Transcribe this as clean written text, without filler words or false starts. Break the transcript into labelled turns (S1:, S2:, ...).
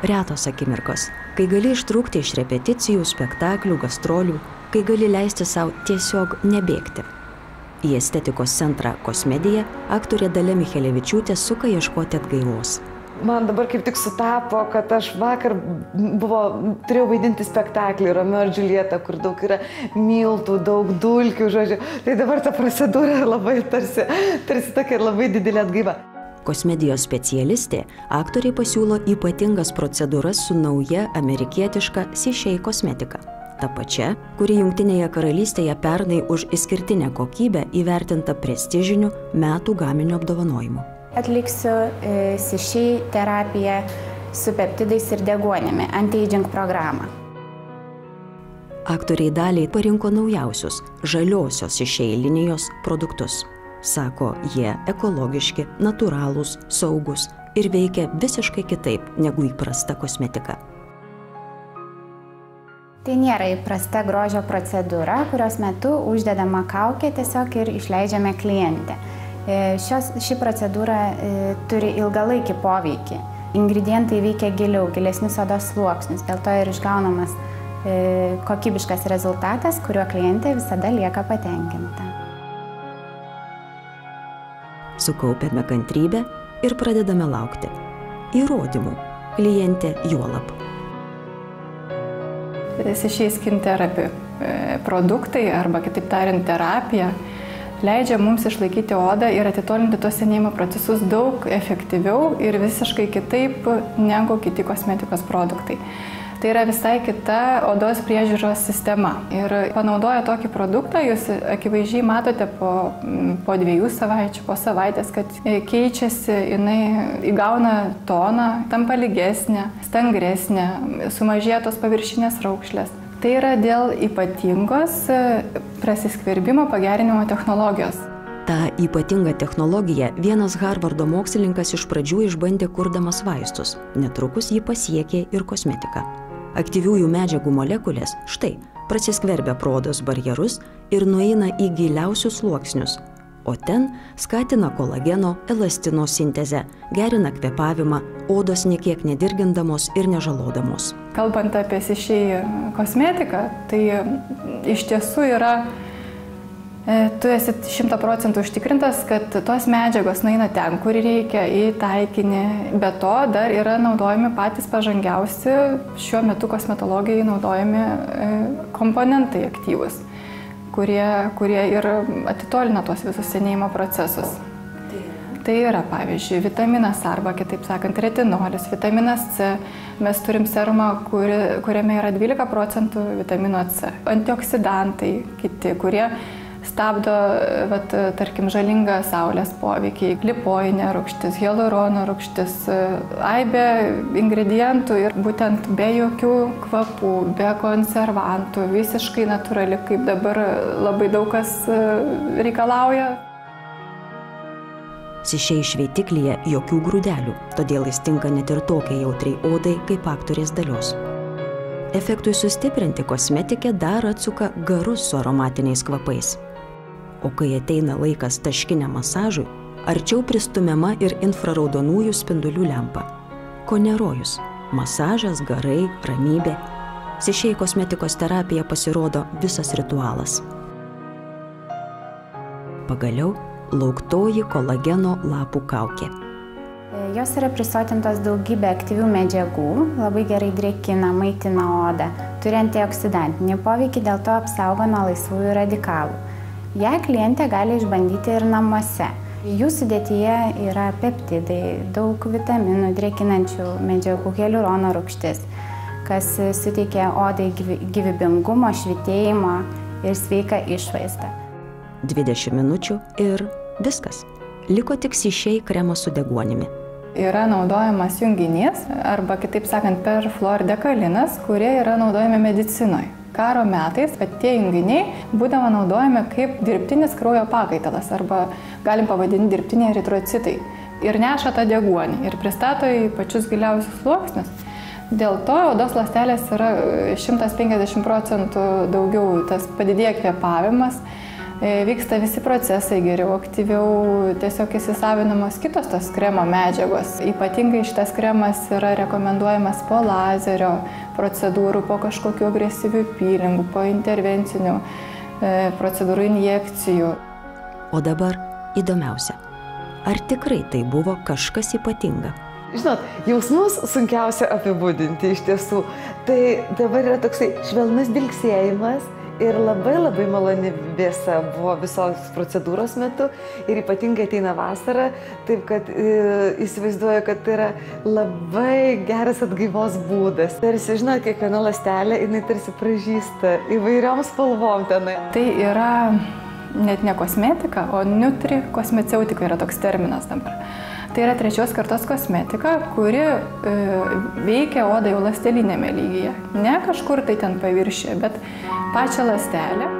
S1: Retos akimirkos, kai gali ištrūkti iš repeticijų, spektaklių, gastrolių, kai gali leisti savo tiesiog nebėgti. Į estetikos centrą Kosmedija aktorė Dalia Michelevičiūtė suka ieškoti atgaivos.
S2: Man dabar kaip tik sutapo, kad aš vakar turėjau vaidinti spektaklį Romeo ir Džiuljeta, kur daug yra miltų, daug dulkių, žodžiu. Tai dabar ta procedūra labai tarsi tokia labai didelė atgaiva.
S1: Kosmedijos specialistė aktoriai pasiūlo ypatingas procedūras su nauja amerikietiška Sishei kosmetika. Ta pačia, kuri Jungtinėje karalystėje pernai už išskirtinę kokybę įvertinta prestižiniu metų gaminio apdovanojimu.
S3: Atliksiu Sishei terapiją su peptidais ir deguonimi, anti-aging programą.
S1: Aktoriai Daliai parinko naujausius žaliosios Sishei linijos produktus. Sako, jie ekologiški, natūralūs, saugūs ir veikia visiškai kitaip negu įprasta kosmetika.
S3: Tai nėra įprasta grožio procedūra, kurios metu uždedama kaukė tiesiog ir išleidžiame klientę. Ši procedūra turi ilgalaikį poveikį. Ingredientai veikia giliau, gilesnius odos sluoksnius, dėl to ir išgaunamas kokybiškas rezultatas, kuriuo klientė visada lieka patenkinta.
S1: Sukaupėme kantrybę ir pradedame laukti. Įrodymų. Klientė juolab.
S4: Sishei Skin Therapy produktai, arba kitaip tariant terapija, leidžia mums išlaikyti odą ir atitolinti tos senėjimo procesus daug efektyviau ir visiškai kitaip negu kiti kosmetikos produktai. Tai yra visai kita odos priežiūros sistema. Ir panaudoję tokį produktą, jūs akivaizdžiai matote po 2 savaičių, po savaitės, kad keičiasi, jinai įgauna toną, tampa lygesnė, stangresnė, sumažėja tos paviršinės raukšlės. Tai yra dėl ypatingos prasiskverbimo pagerinimo technologijos.
S1: Ta ypatinga technologija vienas Harvardo mokslininkas iš pradžių išbandė kurdamas vaistus. Netrukus jį pasiekė ir kosmetika. Aktyviųjų medžiagų molekulės, štai, prasiskverbia pro odos barjerus ir nueina į giliausius sluoksnius, o ten skatina kolageno, elastino sintezę, gerina kvėpavimą, odos niekiek nedirgindamos ir nežalodamos.
S4: Kalbant apie Sishei kosmetiką, tai iš tiesų yra, tu esi 100% užtikrintas, kad tos medžiagos nueina ten, kur reikia, į taikinį. Be to dar yra naudojami patys pažangiausi šiuo metu kosmetologijai naudojami komponentai aktyvus, kurie ir atitolina tuos visus senėjimo procesus. Tai yra, pavyzdžiui, vitaminas A arba, kitaip sakant, retinolis, vitaminas C. Mes turim serumą, kuriame yra 12% vitamino C. Antioksidantai kiti, kurie stabdo, tarkim, žalingą saulės poveikį, lipoinė rūgštis, hialurono rūgštis, aibė ingredientų ir būtent be jokių kvapų, be konservantų, visiškai natūrali, kaip dabar labai daug kas reikalauja.
S1: Sishei šveitiklyje jokių grūdelių, todėl jis tinka net ir tokiai jautriai odai kaip aktorės Dalios. Efektui sustiprinti kosmetikė dar atsuka garus su aromatiniais kvapais. O kai ateina laikas taškiniam masažui, arčiau pristumiama ir infraraudonųjų spindulių lempa. Kone rojus. Masažas, garai, ramybė. Sishei kosmetikos terapija pasirodo visas ritualas. Pagaliau lauktoji kolageno lapų kaukė.
S3: Jos yra prisotintos daugybė aktyvių medžiagų, labai gerai drėkina, maitina odą, turi antioksidantinį poveikį, dėl to apsaugo nuo laisvųjų radikalų. Ją klientė gali išbandyti ir namuose. Jų sudėtyje yra peptidai, daug vitaminų, drėkinančių medžiagų, hialurono rūgštis, kas suteikia odai gyvybingumo, švytėjimo ir sveiką išvaizdą.
S1: 20 minučių ir viskas. Liko tik Sishei kremas su deguonimi.
S4: Yra naudojamas junginys, arba kitaip sakant perfluordekalinas, kurie yra naudojami medicinoje. Karo metais, bet tie junginiai būdavo naudojami kaip dirbtinis kraujo pakaitalas, arba galim pavadinti dirbtiniai eritrocitai. Ir neša tą deguonį ir pristato į pačius giliausius sluoksnius. Dėl to odos ląstelės yra 150% daugiau, tas padidėja kvėpavimas, vyksta visi procesai geriau, aktyviau, tiesiog įsisavinamos kitos tos kremo medžiagos. Ypatingai šitas kremas yra rekomenduojamas po lazerio procedūrų, po kažkokių agresyvių pylingų, po intervencinių procedūrų injekcijų.
S1: O dabar įdomiausia. Ar tikrai tai buvo kažkas ypatinga?
S2: Žinot, jausmus sunkiausia apibūdinti iš tiesų. Tai dabar yra toksai švelnus dilgsėjimas ir labai maloni vėsa buvo visos procedūros metu ir ypatingai ateina vasara, taip kad įsivaizduoju, kad tai yra labai geras atgaivos būdas. Tarsi, žinot, kiekviena ląstelė, jinai tarsi pražysta įvairiom spalvom tenai.
S4: Tai yra net ne kosmetika, o nutrikosmeceutika yra toks terminas dabar. Tai yra 3. kartos kosmetika, kuri veikia odą jau ląstelinėme lygyje. Ne kažkur tai ten paviršyje, bet pačią ląstelę.